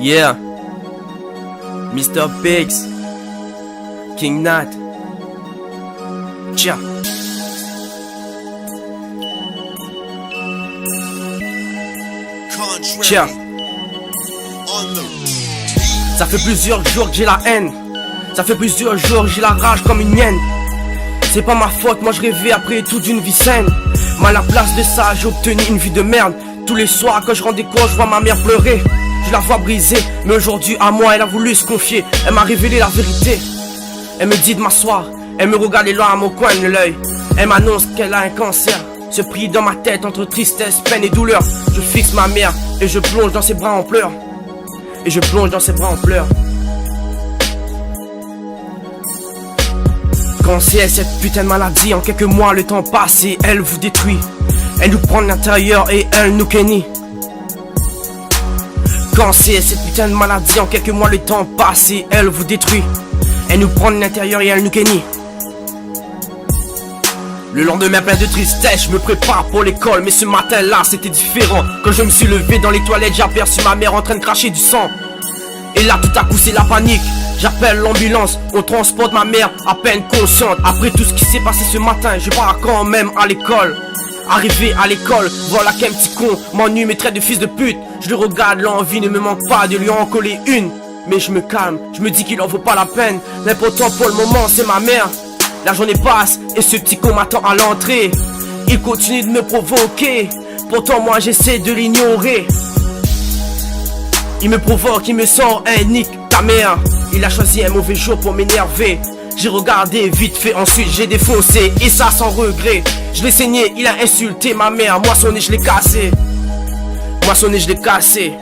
Yeah, Mr. Pigs, King Nat. Tiens. Tiens. Ça fait plusieurs jours que j'ai la haine. Ça fait plusieurs jours que j'ai la rage comme une hyène. C'est pas ma faute, moi je rêvais après toute une vie saine. Mais à la place de ça, j'ai obtenu une vie de merde. Tous les soirs quand je rendais compte, je vois ma mère pleurer. Je la vois briser, mais aujourd'hui à moi elle a voulu se confier. Elle m'a révélé la vérité. Elle me dit de m'asseoir, elle me regarde les larmes au coin de l'œil. Elle m'annonce qu'elle a un cancer. Se prie dans ma tête entre tristesse, peine et douleur. Je fixe ma mère et je plonge dans ses bras en pleurs. Et je plonge dans ses bras en pleurs. Quand c'est cette putain de maladie, en quelques mois le temps passe et elle vous détruit. Elle nous prend de l'intérieur et elle nous kénit. Quand c'est cette putain de maladie, en quelques mois le temps passe et elle vous détruit. Elle nous prend de l'intérieur et elle nous kénit. Le lendemain plein de tristesse, je me prépare pour l'école. Mais ce matin-là c'était différent. Quand je me suis levé dans les toilettes, j'ai aperçu ma mère en train de cracher du sang. Et là tout à coup c'est la panique. J'appelle l'ambulance, on transporte ma mère à peine consciente. Après tout ce qui s'est passé ce matin, je pars quand même à l'école. Arrivé à l'école, voilà qu'un petit con m'ennuie, me traite de fils de pute. Je le regarde, l'envie ne me manque pas de lui en coller une. Mais je me calme, je me dis qu'il en vaut pas la peine. L'important pour le moment c'est ma mère. La journée passe et ce petit con m'attend à l'entrée. Il continue de me provoquer, pourtant moi j'essaie de l'ignorer. Il me provoque, il me sort un nique ta mère. Il a choisi un mauvais jour pour m'énerver. J'ai regardé vite fait, ensuite j'ai défoncé. Et ça sans regret. Je l'ai saigné, il a insulté ma mère. Moi son nez je l'ai cassé. Moi son nez je l'ai cassé.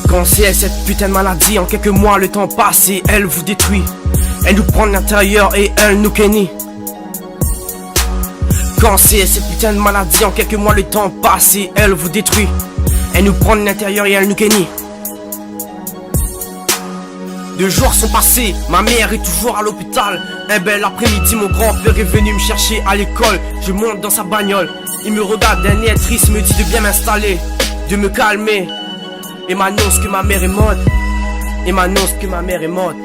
Quand c'est cette putain de maladie, en quelques mois le temps passe et elle vous détruit. Elle nous prend de l'intérieur et elle nous kénit. Quand c'est cette putain de maladie, en quelques mois le temps passe et elle vous détruit. Elle nous prend de l'intérieur et elle nous kénit. 2 jours sont passés, ma mère est toujours à l'hôpital. Un bel après-midi, mon grand-père est venu me chercher à l'école. Je monte dans sa bagnole, il me regarde d'un air triste, me dit de bien m'installer, de me calmer. Et m'annonce que ma mère est morte. Et m'annonce que ma mère est morte.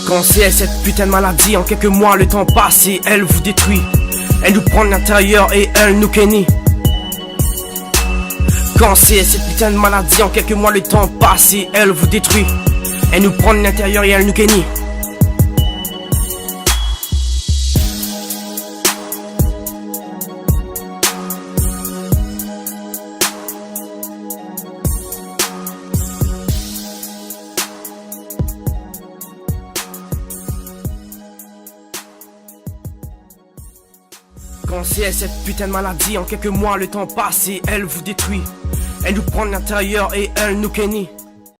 Quand c'est cette putain de maladie, en quelques mois le temps passe et elle vous détruit. Elle nous prend de l'intérieur et elle nous kénit. Quand c'est cette putain de maladie, en quelques mois le temps passe et elle vous détruit. Elle nous prend de l'intérieur et elle nous kénit. Quand c'est cette putain de maladie, en quelques mois le temps passe et elle vous détruit. Elle nous prend de l'intérieur et elle nous kénit.